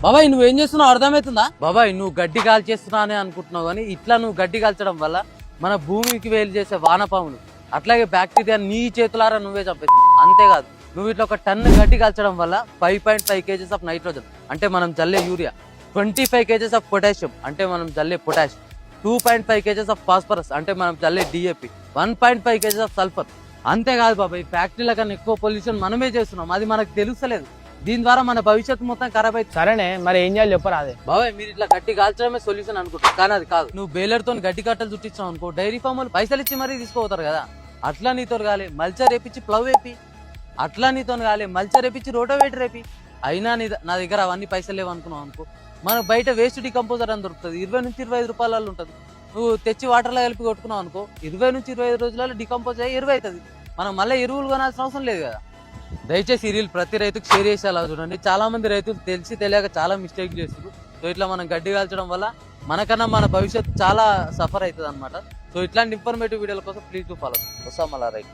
బాబాయ్ నువ్వేం చేస్తున్నావు అర్థమవుతుందా? బాబాయ్ నువ్వు గడ్డి కాల్చేస్తున్నా అని అనుకుంటున్నావు, కానీ ఇట్లా నువ్వు గడ్డి కాల్చడం వల్ల మన భూమికి వేలు చేసే వానపాములు అట్లాగే బ్యాక్టీరియా నీ చేతులారా నువ్వే చంపేస్తావు. అంతేకాదు నువ్వు ఇట్లా ఒక టన్ను గడ్డి కాల్చడం వల్ల 5.5 kgs ఆఫ్ నైట్రోజన్ అంటే మనం జల్లే యూరియా, 25 kgs ఆఫ్ పొటాషియం అంటే మనం జల్లే పొటాష్, 2.5 kgs ఆఫ్ ఫాస్ఫరస్ అంటే మనం జల్లే డిఏపి, 1.5 kgs ఆఫ్ సల్ఫర్. అంతేకాదు బాబాయ్ ఫ్యాక్టరీల కన్నా ఎక్కువ పొల్యూషన్ మనమే చేస్తున్నాం, అది మనకు తెలుస్తలేదు. దీని ద్వారా మన భవిష్యత్తు మొత్తం ఖరాబ్ అవుతుంది. సరేనే మరి ఏం చేయాలి చెప్పరా? అదే బాబాయ్ మీరు ఇట్లా గడ్డి కాల్చడమే సొల్యూషన్ అనుకుంటారు, కానీ అది కాదు. నువ్వు బేలర్తో గడ్డి కట్టలు చుట్టించావు అనుకో, డైరీ ఫామ్ వాళ్ళు పైసలు ఇచ్చి మరీ తీసుకోపోతారు కదా. అట్లా నీతో కాలే మల్చర్ వేపించి ప్లవ్ వేపి, అట్లా నీతో కాలే మల్చర్ వేపించి రోటోవేటర్ వేపి. అయినా నా దగ్గర అవన్నీ పైసలు లేవు అనుకున్నావు అనుకో, మనకు బయట వేస్ట్ డికంపోజర్ అని దొరుకుతుంది, 20 నుంచి 25 రూపాయలలో ఉంటుంది. నువ్వు తెచ్చి వాటర్లో కలిపి కొట్టుకున్నావు అనుకో, 20 నుంచి 25 రోజులలో డికంపోజ్ అయ్యి ఎరువు అవుతుంది. మనం మళ్ళీ ఎరువులు కొనాల్సిన అవసరం లేదు కదా. దయచేసి ఈ రీల్ ప్రతి రైతుకు షేర్ చేసేలా చూడండి. చాలా మంది రైతులు తెలిసి తెలియక చాలా మిస్టేక్ చేస్తారు. సో ఇట్లా మనం గడ్డి కాల్చడం వల్ల మనకన్నా మన భవిష్యత్తు చాలా సఫర్ అవుతుంది అనమాట. సో ఇట్లాంటి ఇన్ఫర్మేటివ్ వీడియోల కోసం ప్లీజ్ డు ఫాలో. వస్తాం మళ్ళా రైట్.